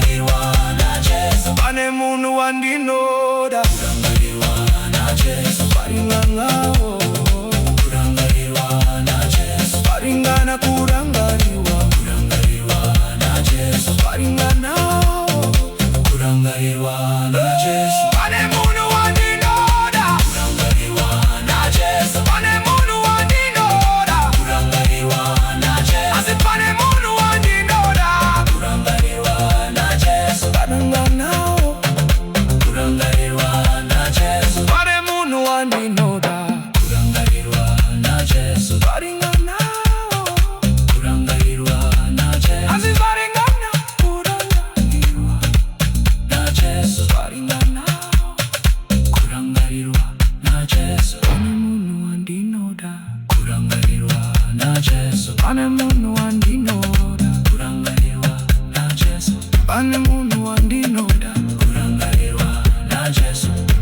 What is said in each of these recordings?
Kurangarirwa na Jesu. Pane munhu wandinoda. Kurangarirwa na Jesu. Zvaringanawo. Kurangarirwa na Jesu. Zvaringana kurangariwa. Kurangarirwa na Jesu. Zvaringanawo. Kurangarirwa na Jesu. Pane munhu wandinoda. Kurangarirwa na Jesu. Pane munhu wandinoda. Kurangarirwa na Jesu. Asi pane munhu wandinoda. Kurangarirwa na Jesu. Zvaringanawo. Kurangarirwa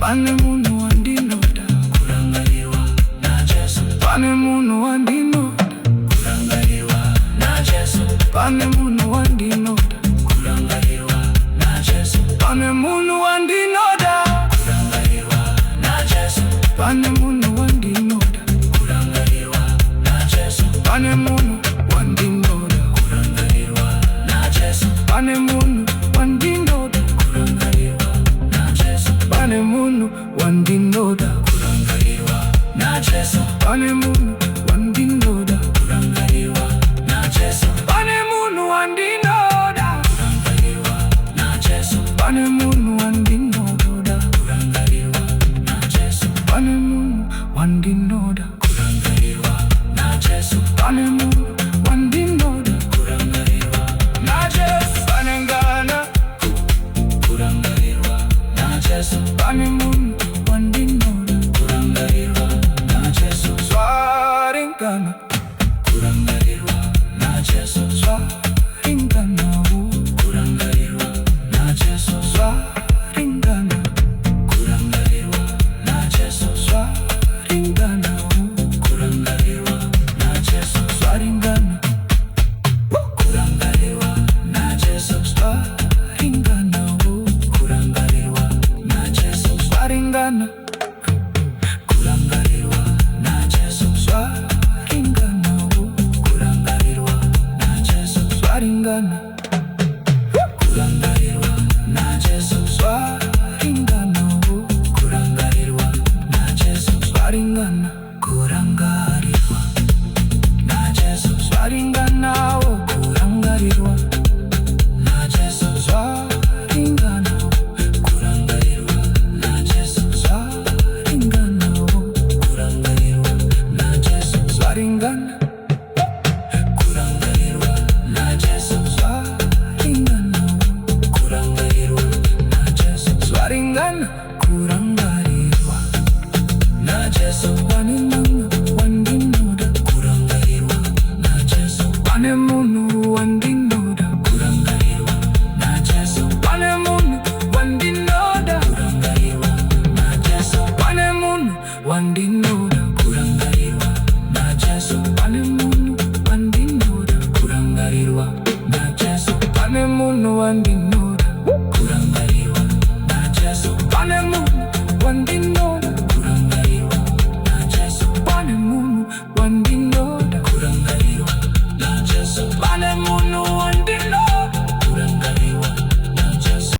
pane munhu wandinoda, Kurangarirwa na Jesu. pane munhu wandinoda, Kurangarirwa na Jesu. pane munhu wandinoda, Kurangarirwa na Jesu. pane munhu wandinoda, Kurangarirwa na Jesu. pane munhu wandinoda, Kurangarirwa na Jesu. pane munhu wandinoda, Kurangarirwa na Jesu. pane munhu wandinoda, Kurangarirwa na Jesu. pane munhu wandinoda, Kurangarirwa na Jesu. pane munhu wandinoda, Kurangarirwa na Jesu. pane munhu wandinoda, Kurangarirwa na Jesu. pane munhu wandinoda, Kurangarirwa na Jesu. pane munhu wandinoda, Kurangarirwa na Jesu. pane munhu wandinoda, Kurangarirwa na Jesu. Zvaringana, Kurangarirwa na Jesu. pane munhu